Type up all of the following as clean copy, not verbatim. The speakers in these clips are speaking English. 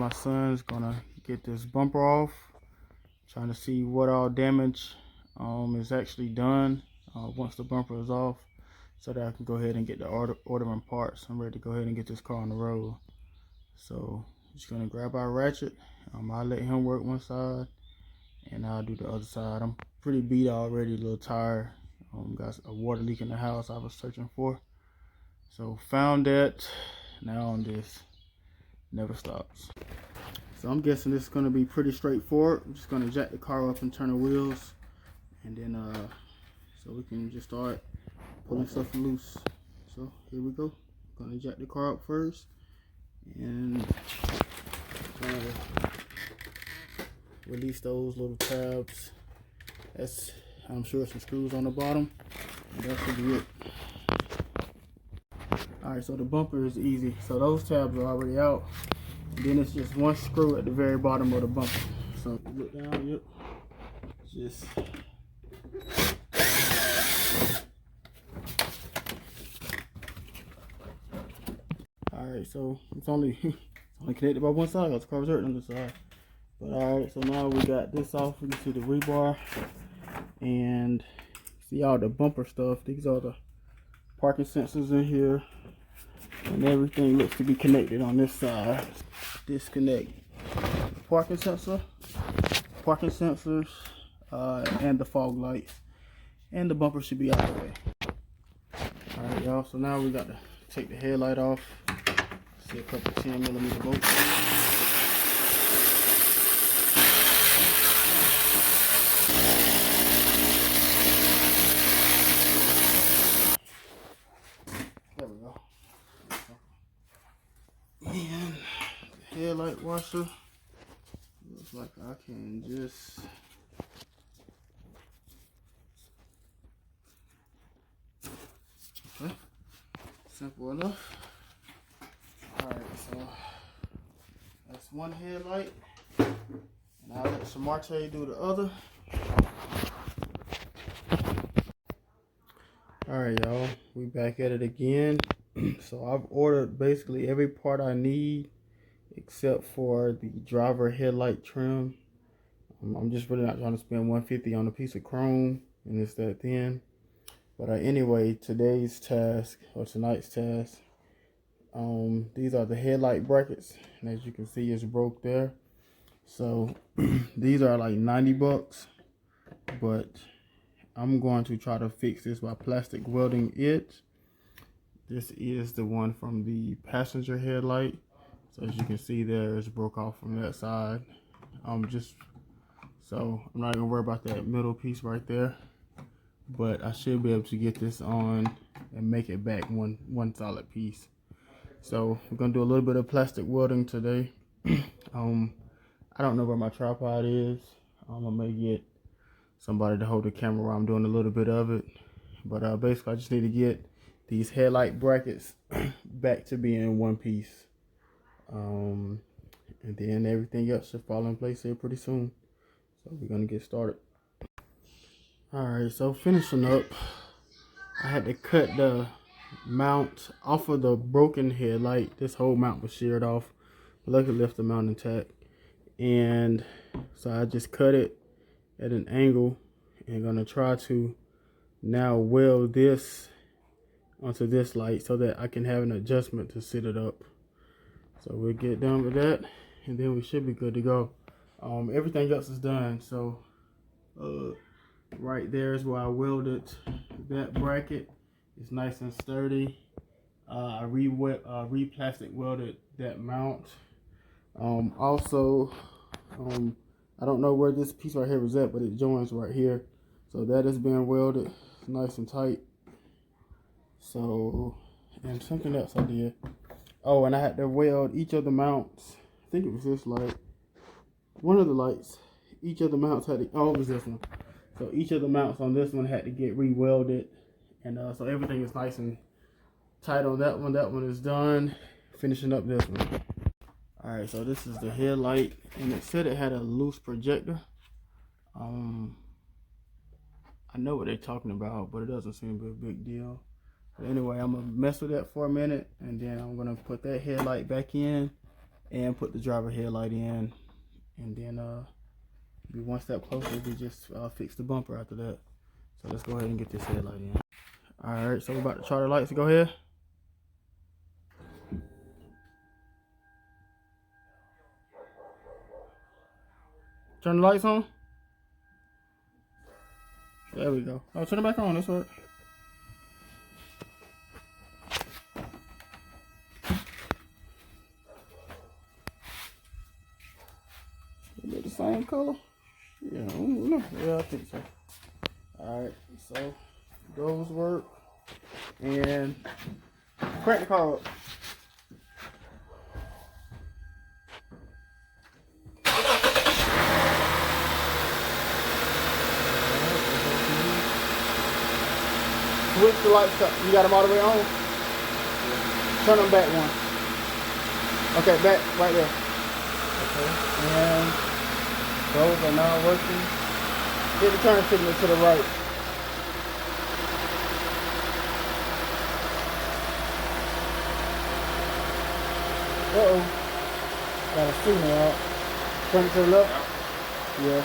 my son's gonna get this bumper off, trying to see what all damage is actually done once the bumper is off, so that I can go ahead and get the ordering parts. I'm ready to go ahead and get this car on the road. So just gonna grab our ratchet. I'll let him work one side and I'll do the other side. I'm pretty beat already, a little tired. Got a water leak in the house I was searching for, so found that. Now on this, never stops. So I'm guessing this is going to be pretty straightforward. I'm just going to jack the car up and turn the wheels, and then so we can just start pulling stuff loose. So here we go. I'm going to jack the car up first and release those little tabs. That's, I'm sure, some screws on the bottom, and that should be it. Alright, so the bumper is easy. So those tabs are already out. And then it's just one screw at the very bottom of the bumper. So look down, yep. Just alright, so it's only connected by one side because the car's hurt on the side. But alright, so now we got this off. You can see the rebar and see all the bumper stuff. These are the parking sensors in here. And everything looks to be connected on this side. Disconnect the parking sensors, and the fog lights. And the bumper should be out of the way. Alright, y'all, so now we got to take the headlight off. See a couple 10mm bolts. And the headlight washer, looks like I can just okay, simple enough. Alright, so that's one headlight, and I'll let Samarte do the other. Alright, y'all, we back at it again. So I've ordered basically every part I need except for the driver headlight trim. I'm just really not trying to spend $150 on a piece of chrome, and it's that thin. But anyway, today's task, or tonight's task, these are the headlight brackets, and as you can see, it's broke there. So these are like 90 bucks, but I'm going to try to fix this by plastic welding it. This is the one from the passenger headlight. So as you can see there, it's broke off from that side. So I'm not gonna worry about that middle piece right there, but I should be able to get this on and make it back one solid piece. So we're gonna do a little bit of plastic welding today. I don't know where my tripod is. I may get somebody to hold the camera while I'm doing a little bit of it, but basically I just need to get these headlight brackets back to being one piece, and then everything else should fall in place here pretty soon. So we're gonna get started. Alright, so finishing up, I had to cut the mount off of the broken headlight. This whole mount was sheared off, but luckily left the mount intact. And so I just cut it at an angle and gonna try to now weld this onto this light so that I can have an adjustment to sit it up. So we'll get done with that, and then we should be good to go. Everything else is done. So right there is where I welded that bracket. It's nice and sturdy. I re-plastic welded that mount. Also, I don't know where this piece right here was at, but it joins right here. So that is being welded nice and tight. So, and something else I did. Oh, and I had to weld each of the mounts. I think it was this light. One of the lights. Each of the mounts had to, oh, it was this one. So each of the mounts on this one had to get re-welded. And so everything is nice and tight on that one. That one is done. Finishing up this one. Alright, so this is the headlight. And it said it had a loose projector. I know what they're talking about, but it doesn't seem to be a big deal. But anyway, I'm gonna mess with that for a minute, and then I'm gonna put that headlight back in and put the driver headlight in, and then be one step closer to just fix the bumper after that. So let's go ahead and get this headlight in. Alright, so we're about to try the lights. Go ahead. Turn the lights on. There we go. Oh, turn it back on. That's right. Is it the same color? Yeah, I don't know. Yeah, I think so. Alright, so those work. And crank the car up. Switch the lights up. You got them all the way on? Turn them back one. Okay, back right there. Okay, and those are now working. Hit the turn signal to the right. Uh-oh. Got a signal out. Turn it to the left? Yeah.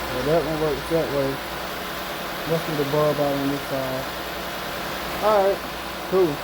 Well, that one works that way. Let's get the bulb out on this side. Alright, cool.